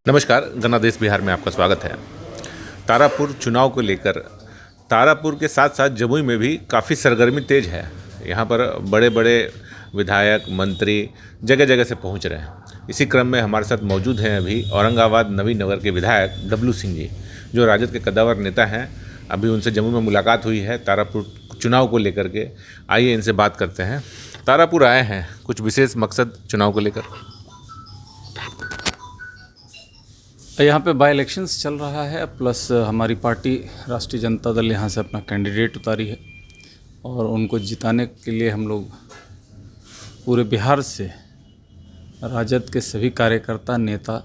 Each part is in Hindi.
नमस्कार, गणादेश बिहार में आपका स्वागत है। तारापुर चुनाव को लेकर तारापुर के साथ साथ जमुई में भी काफ़ी सरगर्मी तेज है। यहाँ पर बड़े बड़े विधायक, मंत्री जगह जगह से पहुँच रहे हैं। इसी क्रम में हमारे साथ मौजूद हैं अभी औरंगाबाद नवीन नगर के विधायक डब्लू सिंह जी, जो राजद के कद्दावर नेता हैं। अभी उनसे जमुई में मुलाकात हुई है तारापुर चुनाव को लेकर के। आइए इनसे बात करते हैं। तारापुर आए हैं, कुछ विशेष मकसद चुनाव को लेकर? यहाँ पे बाई इलेक्शंस चल रहा है, प्लस हमारी पार्टी राष्ट्रीय जनता दल यहाँ से अपना कैंडिडेट उतारी है और उनको जिताने के लिए हम लोग पूरे बिहार से राजद के सभी कार्यकर्ता, नेता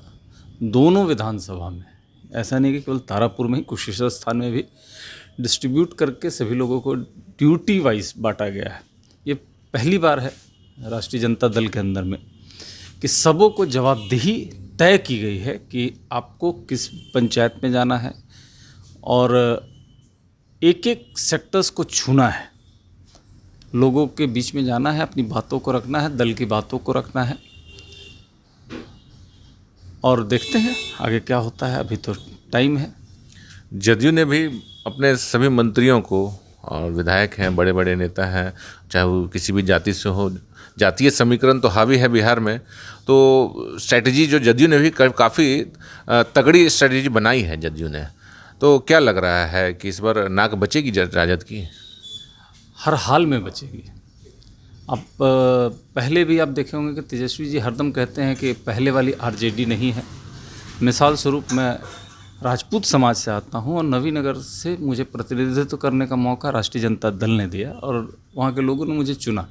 दोनों विधानसभा में, ऐसा नहीं कि केवल तारापुर में ही, कुशेश्वर स्थान में भी डिस्ट्रीब्यूट करके सभी लोगों को ड्यूटी वाइज बांटा गया है। ये पहली बार है राष्ट्रीय जनता दल के अंदर में कि सबों को जवाबदेही तय की गई है कि आपको किस पंचायत में जाना है और एक एक सेक्टर्स को छूना है, लोगों के बीच में जाना है, अपनी बातों को रखना है, दल की बातों को रखना है और देखते हैं आगे क्या होता है। अभी तो टाइम है। जदयू ने भी अपने सभी मंत्रियों को, और विधायक हैं, बड़े बड़े नेता हैं, चाहे वो किसी भी जाति से हो, जातीय समीकरण तो हावी है बिहार में, तो स्ट्रैटेजी जो जदयू ने भी काफ़ी तगड़ी स्ट्रैटेजी बनाई है जदयू ने। तो क्या लग रहा है कि इस बार नाक बचेगी राजद की? हर हाल में बचेगी। अब पहले भी आप देखे होंगे कि तेजस्वी जी हरदम कहते हैं कि पहले वाली आरजेडी नहीं है। मिसाल स्वरूप मैं राजपूत समाज से आता हूं और नवीनगर से मुझे प्रतिनिधित्व करने का मौका राष्ट्रीय जनता दल ने दिया और वहां के लोगों ने मुझे चुना।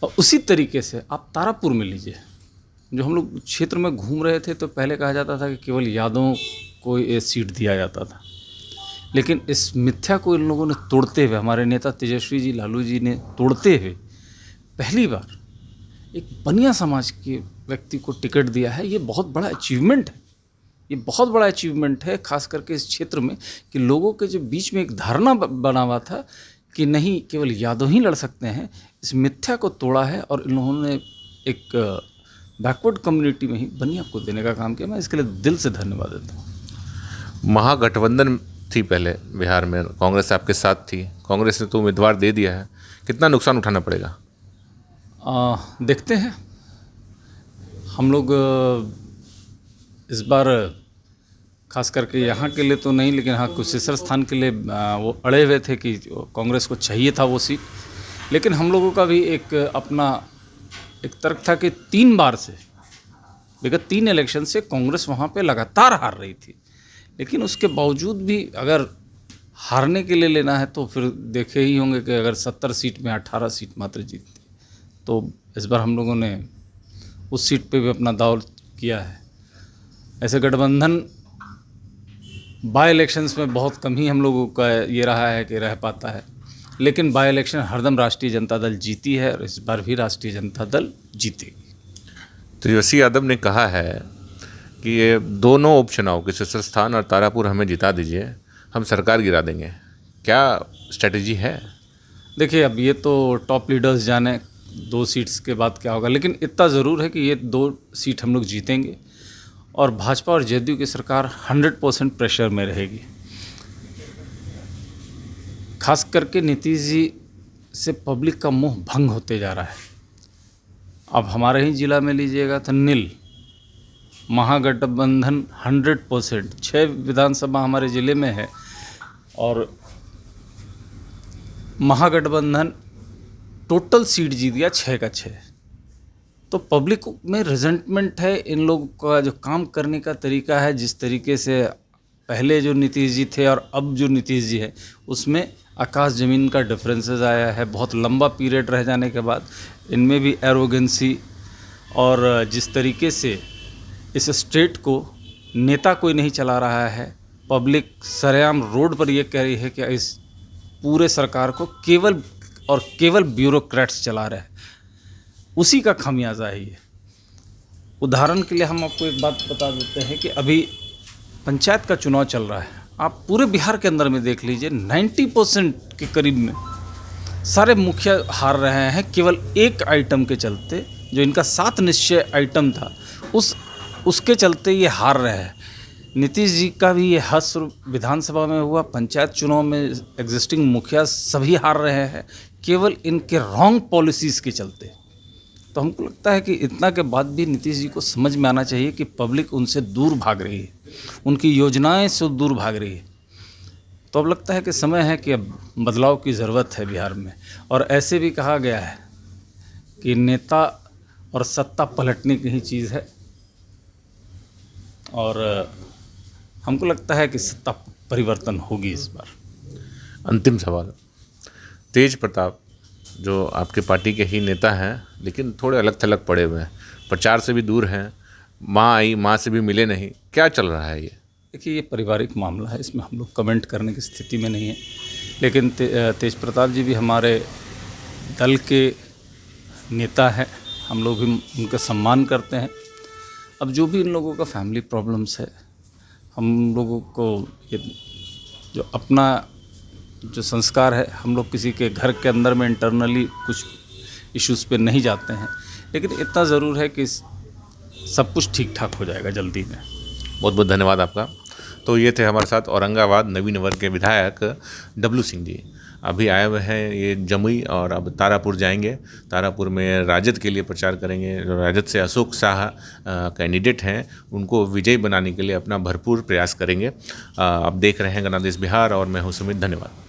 और उसी तरीके से आप तारापुर में लीजिए, जो हम लोग क्षेत्र में घूम रहे थे तो पहले कहा जाता था कि केवल यादवों को ये सीट दिया जाता था, लेकिन इस मिथ्या को इन लोगों ने तोड़ते हुए, हमारे नेता तेजस्वी जी, लालू जी ने तोड़ते हुए पहली बार एक बनिया समाज के व्यक्ति को टिकट दिया है। ये बहुत बड़ा अचीवमेंट है, ये बहुत बड़ा अचीवमेंट है, खास करके इस क्षेत्र में कि लोगों के जो बीच में एक धारणा बना हुआ था कि नहीं केवल यादव ही लड़ सकते हैं, इस मिथ्या को तोड़ा है और इन लोगों ने एक बैकवर्ड कम्युनिटी में ही बनिया को देने का काम किया। मैं इसके लिए दिल से धन्यवाद देता हूँ। महागठबंधन थी पहले बिहार में, कांग्रेस आपके साथ थी, कांग्रेस ने तो उम्मीदवार दे दिया है, कितना नुकसान उठाना पड़ेगा? देखते हैं। हम लोग इस बार खास करके यहाँ के लिए तो नहीं, लेकिन हाँ कुशेश्वर स्थान के लिए वो अड़े हुए थे कि कांग्रेस को चाहिए था वो सीट। लेकिन हम लोगों का भी एक अपना एक तर्क था कि 3 बार से, विगत 3 इलेक्शन से कांग्रेस वहाँ पे लगातार हार रही थी, लेकिन उसके बावजूद भी अगर हारने के लिए लेना है तो फिर देखे ही होंगे कि अगर 70 सीट में 18 सीट मात्र जीतती, तो इस बार हम लोगों ने उस सीट पे भी अपना दाव किया है। ऐसे गठबंधन बाई इलेक्शंस में बहुत कम ही हम लोगों का ये रहा है कि रह पाता है, लेकिन बाई इलेक्शन हरदम राष्ट्रीय जनता दल जीती है और इस बार भी राष्ट्रीय जनता दल जीतेगी। तेजस्वी यादव ने कहा है कि ये दोनों उपचुनाव, कुशेश्वर स्थान और तारापुर, हमें जिता दीजिए, हम सरकार गिरा देंगे। क्या स्ट्रैटेजी है? देखिए, अब ये तो टॉप लीडर्स जाने 2 सीट्स के बाद क्या होगा, लेकिन इतना ज़रूर है कि ये 2 सीट हम लोग जीतेंगे और भाजपा और जदयू की सरकार 100% प्रेशर में रहेगी। खास करके नीतीश जी से पब्लिक का मुंह भंग होते जा रहा है। अब हमारे ही जिला में लीजिएगा तो नील महागठबंधन 100%, 6 विधानसभा हमारे ज़िले में है और महागठबंधन टोटल सीट जीत गया 6 का 6। तो पब्लिक में रिजेंटमेंट है इन लोगों का, जो काम करने का तरीका है, जिस तरीके से पहले जो नीतीश जी थे और अब जो नीतीश जी है उसमें आकाश ज़मीन का डिफरेंसेस आया है। बहुत लंबा पीरियड रह जाने के बाद इनमें भी एरोगेंसी, और जिस तरीके से इस स्टेट को नेता कोई नहीं चला रहा है, पब्लिक सरेआम रोड पर ये कह रही है कि इस पूरे सरकार को केवल और केवल ब्यूरोक्रेट्स चला रहे हैं, उसी का खामियाजा है ये। उदाहरण के लिए हम आपको एक बात बता देते हैं कि अभी पंचायत का चुनाव चल रहा है, आप पूरे बिहार के अंदर में देख लीजिए 90% के करीब में सारे मुखिया हार रहे हैं केवल एक आइटम के चलते, जो इनका 7 निश्चय आइटम था, उस उसके चलते ये हार रहे हैं। नीतीश जी का भी ये हश्र विधानसभा में हुआ, पंचायत चुनाव में एग्जिस्टिंग मुखिया सभी हार रहे हैं केवल इनके रॉन्ग पॉलिसीज़ के चलते। तो हमको लगता है कि इतना के बाद भी नीतीश जी को समझ में आना चाहिए कि पब्लिक उनसे दूर भाग रही है, उनकी योजनाएं से दूर भाग रही है। तो अब लगता है कि समय है कि अब बदलाव की ज़रूरत है बिहार में। और ऐसे भी कहा गया है कि नेता और सत्ता पलटने की ही चीज़ है, और हमको लगता है कि सत्ता परिवर्तन होगी इस बार। अंतिम सवाल, तेज प्रताप जो आपके पार्टी के ही नेता हैं लेकिन थोड़े अलग थलग पड़े हुए हैं, प्रचार से भी दूर हैं, माँ आई माँ से भी मिले नहीं, क्या चल रहा है ये? देखिए, ये पारिवारिक मामला है, इसमें हम लोग कमेंट करने की स्थिति में नहीं है। लेकिन तेज प्रताप जी भी हमारे दल के नेता हैं, हम लोग भी उनका सम्मान करते हैं। अब जो भी इन लोगों का फैमिली प्रॉब्लम्स है, हम लोगों को ये जो अपना जो संस्कार है, हम लोग किसी के घर के अंदर में इंटरनली कुछ इश्यूज़ पे नहीं जाते हैं। लेकिन इतना ज़रूर है कि सब कुछ ठीक ठाक हो जाएगा जल्दी में। बहुत बहुत धन्यवाद आपका। तो ये थे हमारे साथ औरंगाबाद नवीन वर्ग के विधायक डब्लू सिंह जी। अभी आए हुए हैं ये जमुई और अब तारापुर जाएंगे। तारापुर में राजद के लिए प्रचार करेंगे। जो राजद से अशोक शाह कैंडिडेट हैं, उनको विजयी बनाने के लिए अपना भरपूर प्रयास करेंगे। आप देख रहे हैं गणराज्य बिहार और मैं हूं सुमित। धन्यवाद।